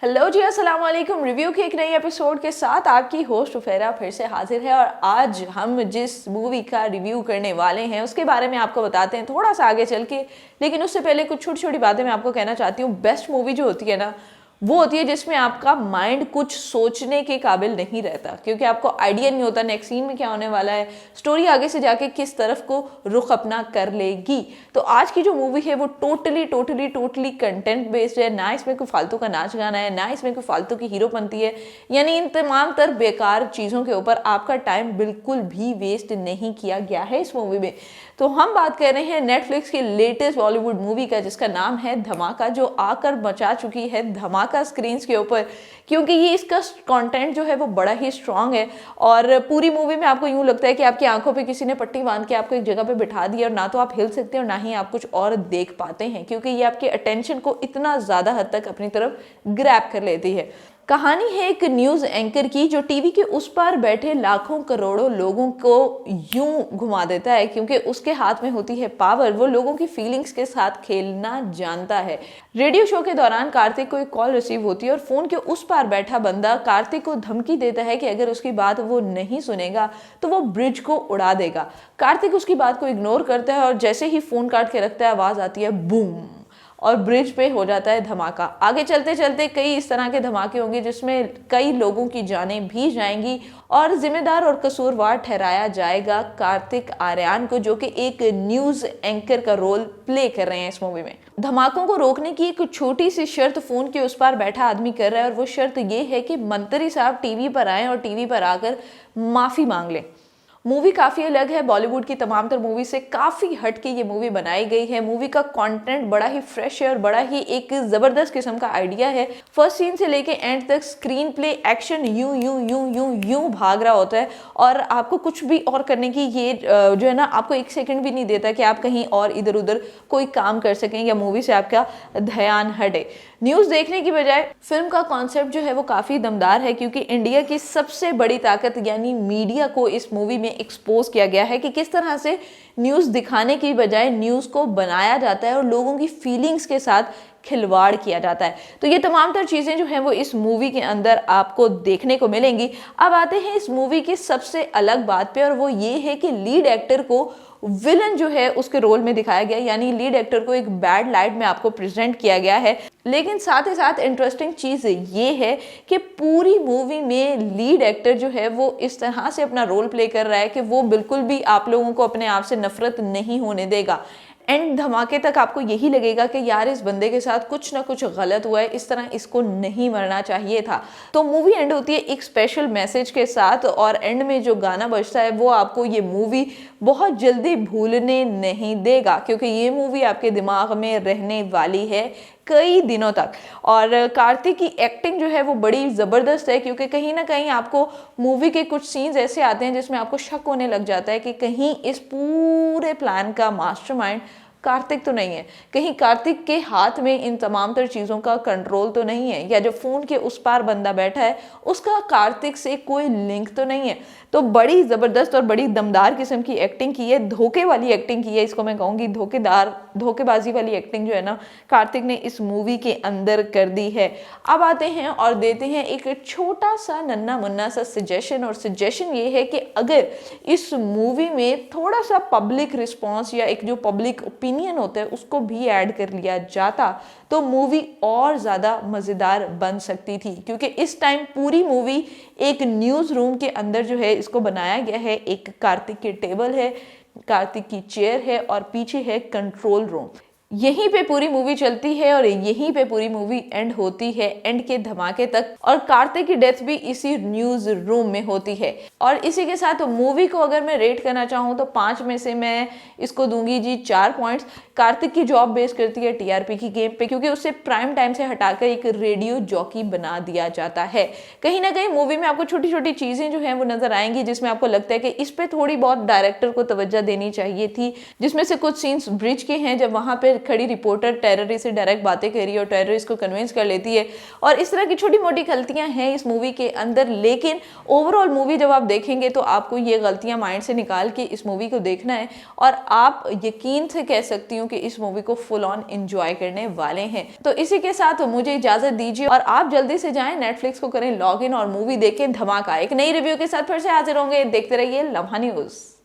Hello जी, अस्सलाम वालेकुम। Review के एक नई एपिसोड के साथ आपकी होस्ट फेरा फिर से हाजिर है और आज हम जिस मूवी का रिव्यू करने वाले हैं उसके बारे में आपको बताते हैं थोड़ा सा आगे चल के। लेकिन उससे पहले कुछ छोटी छोटी बातें मैं आपको कहना चाहती हूँ। बेस्ट मूवी जो होती है ना, वो होती है जिसमें आपका माइंड कुछ सोचने के काबिल नहीं रहता, क्योंकि आपको आइडिया नहीं होता नेक्स्ट सीन में क्या होने वाला है, स्टोरी आगे से जाके किस तरफ को रुख अपना कर लेगी। तो आज की जो मूवी है वो टोटली कंटेंट बेस्ड है। ना इसमें कोई फालतू का नाच गाना है, ना इसमें कोई फालतू की हीरोपंती है, यानी इन तमाम तर बेकार चीज़ों के ऊपर आपका टाइम बिल्कुल भी वेस्ट नहीं किया गया है इस मूवी में। तो हम बात कर रहे हैं नेटफ्लिक्स की लेटेस्ट बॉलीवुड मूवी का, जिसका नाम है धमाका, जो आकर मचा चुकी है धमाका स्क्रीन्स के ऊपर, क्योंकि ये इसका कंटेंट जो है वो बड़ा ही स्ट्रांग है। और पूरी मूवी में आपको यूं लगता है कि आपकी आंखों पे किसी ने पट्टी बांध के आपको एक जगह पे बिठा दिया और ना तो आप हिल सकते हैं और ना ही आप कुछ और देख पाते हैं, क्योंकि ये आपके अटेंशन को इतना ज़्यादा हद तक अपनी तरफ ग्रैब कर लेती है। कहानी है एक न्यूज़ एंकर की, जो टीवी के उस पार बैठे लाखों करोड़ों लोगों को यूं घुमा देता है, क्योंकि उसके हाथ में होती है पावर। वो लोगों की फीलिंग्स के साथ खेलना जानता है। रेडियो शो के दौरान कार्तिक को एक कॉल रिसीव होती है और फोन के उस पार बैठा बंदा कार्तिक को धमकी देता है कि अगर उसकी बात वो नहीं सुनेगा तो वो ब्रिज को उड़ा देगा। कार्तिक उसकी बात को इग्नोर करता है और जैसे ही फोन काट के रखता है आवाज आती है बूम, और ब्रिज पे हो जाता है धमाका। आगे चलते चलते कई इस तरह के धमाके होंगे जिसमें कई लोगों की जानें भी जाएंगी और जिम्मेदार और कसूरवार ठहराया जाएगा कार्तिक आर्यन को, जो कि एक न्यूज़ एंकर का रोल प्ले कर रहे हैं इस मूवी में। धमाकों को रोकने की एक छोटी सी शर्त फोन के उस पार बैठा आदमी कर रहा है, और वो शर्त ये है कि मंत्री साहब टीवी पर आएँ और टीवी पर आकर माफ़ी मांग लें। मूवी काफ़ी अलग है, बॉलीवुड की तमाम तर मूवी से काफ़ी हट के ये मूवी बनाई गई है। मूवी का कंटेंट बड़ा ही फ्रेश है और बड़ा ही एक ज़बरदस्त किस्म का आइडिया है। फर्स्ट सीन से लेके एंड तक स्क्रीन प्ले एक्शन यूं भाग रहा होता है और आपको कुछ भी और करने की ये जो है ना, आपको एक सेकंड भी नहीं देता कि आप कहीं और इधर उधर कोई काम कर सकें या मूवी से आपका ध्यान हटे। न्यूज़ देखने की बजाय फिल्म का कॉन्सेप्ट जो है वो काफ़ी दमदार है, क्योंकि इंडिया की सबसे बड़ी ताकत यानी मीडिया को इस मूवी में एक्सपोज किया गया है कि किस तरह से न्यूज़ दिखाने की बजाय न्यूज़ को बनाया जाता है और लोगों की फीलिंग्स के साथ खिलवाड़ किया जाता है। तो ये तमाम तर चीज़ें जो हैं वो इस मूवी के अंदर आपको देखने को मिलेंगी। अब आते हैं इस मूवी की सबसे अलग बात पे, और वो ये है कि लीड एक्टर को विलन जो है उसके रोल में दिखाया गया, यानी लीड एक्टर को एक बैड लाइट में आपको प्रेजेंट किया गया है। लेकिन साथ ही साथ इंटरेस्टिंग चीज़ ये है कि पूरी मूवी में लीड एक्टर जो है वो इस तरह से अपना रोल प्ले कर रहा है कि वो बिल्कुल भी आप लोगों को अपने आप से नफरत नहीं होने देगा। एंड धमाके तक आपको यही लगेगा कि यार इस बंदे के साथ कुछ ना कुछ गलत हुआ है, इस तरह इसको नहीं मरना चाहिए था। तो मूवी एंड होती है एक स्पेशल मैसेज के साथ, और एंड में जो गाना बजता है वो आपको ये मूवी बहुत जल्दी भूलने नहीं देगा, क्योंकि ये मूवी आपके दिमाग में रहने वाली है कई दिनों तक। और कार्तिक की एक्टिंग जो है वो बड़ी ज़बरदस्त है, क्योंकि कहीं ना कहीं आपको मूवी के कुछ सीन्स ऐसे आते हैं जिसमें आपको शक होने लग जाता है कि कहीं इस पूरे प्लान का मास्टरमाइंड कार्तिक तो नहीं है, कहीं कार्तिक के हाथ में इन तमाम तर चीज़ों का कंट्रोल तो नहीं है, या जो फ़ोन के उस पार बंदा बैठा है उसका कार्तिक से कोई लिंक तो नहीं है। तो बड़ी ज़बरदस्त और बड़ी दमदार किस्म की एक्टिंग की है, धोखे वाली एक्टिंग की है, इसको मैं कहूँगी धोखेबाजी वाली एक्टिंग जो है ना कार्तिक ने इस मूवी के अंदर कर दी है। अब आते हैं और देते हैं एक छोटा सा नन्ना मुन्ना सा सजेशन, और सजेशन ये है कि अगर इस मूवी में थोड़ा सा पब्लिक रिस्पॉन्स या एक जो पब्लिक ओपिनियन होता है उसको भी ऐड कर लिया जाता तो मूवी और ज़्यादा मज़ेदार बन सकती थी, क्योंकि इस टाइम पूरी मूवी एक न्यूज़ रूम के अंदर जो है इसको बनाया गया है। एक कार्तिक की टेबल है, कार्तिक की चेयर है और पीछे है कंट्रोल रूम। यहीं पे पूरी मूवी चलती है और यहीं पे पूरी मूवी एंड होती है, एंड के धमाके तक। और कार्तिक की डेथ भी इसी न्यूज़ रूम में होती है। और इसी के साथ मूवी को अगर मैं रेट करना चाहूँ तो 5 में से मैं इसको दूंगी जी 4 पॉइंट्स। कार्तिक की जॉब बेस करती है टीआरपी की गेम पे, क्योंकि उसे प्राइम टाइम से हटाकर एक रेडियो जॉकी बना दिया जाता है। कहीं ना कहीं मूवी में आपको छोटी छोटी चीज़ें जो हैं वो नजर आएंगी जिसमें आपको लगता है कि इस पे थोड़ी बहुत डायरेक्टर को तवज्जो देनी चाहिए थी, जिसमें से कुछ सीन्स ब्रिज के हैं जब वहाँ पे सामने खड़ी रिपोर्टर टेररिस्ट से डायरेक्ट बातें कर रही है और टेररिस्ट को कन्विंस कर लेती है, और इस तरह की छोटी मोटी गलतियां हैं इस मूवी के अंदर। लेकिन ओवरऑल मूवी जब आप देखेंगे तो आपको ये गलतियां माइंड से निकाल के इस मूवी को देखना है, और आप यकीन से कह सकती हूँ कि इस मूवी को फुल ऑन एंजॉय करने वाले हैं। तो इसी के साथ मुझे इजाजत दीजिए और आप जल्दी से जाएं नेटफ्लिक्स को करें लॉग इन और मूवी देखें धमाका। एक नई रिव्यू के साथ फिर से हाजिर होंगे, देखते रहिए लम्हा न्यूज।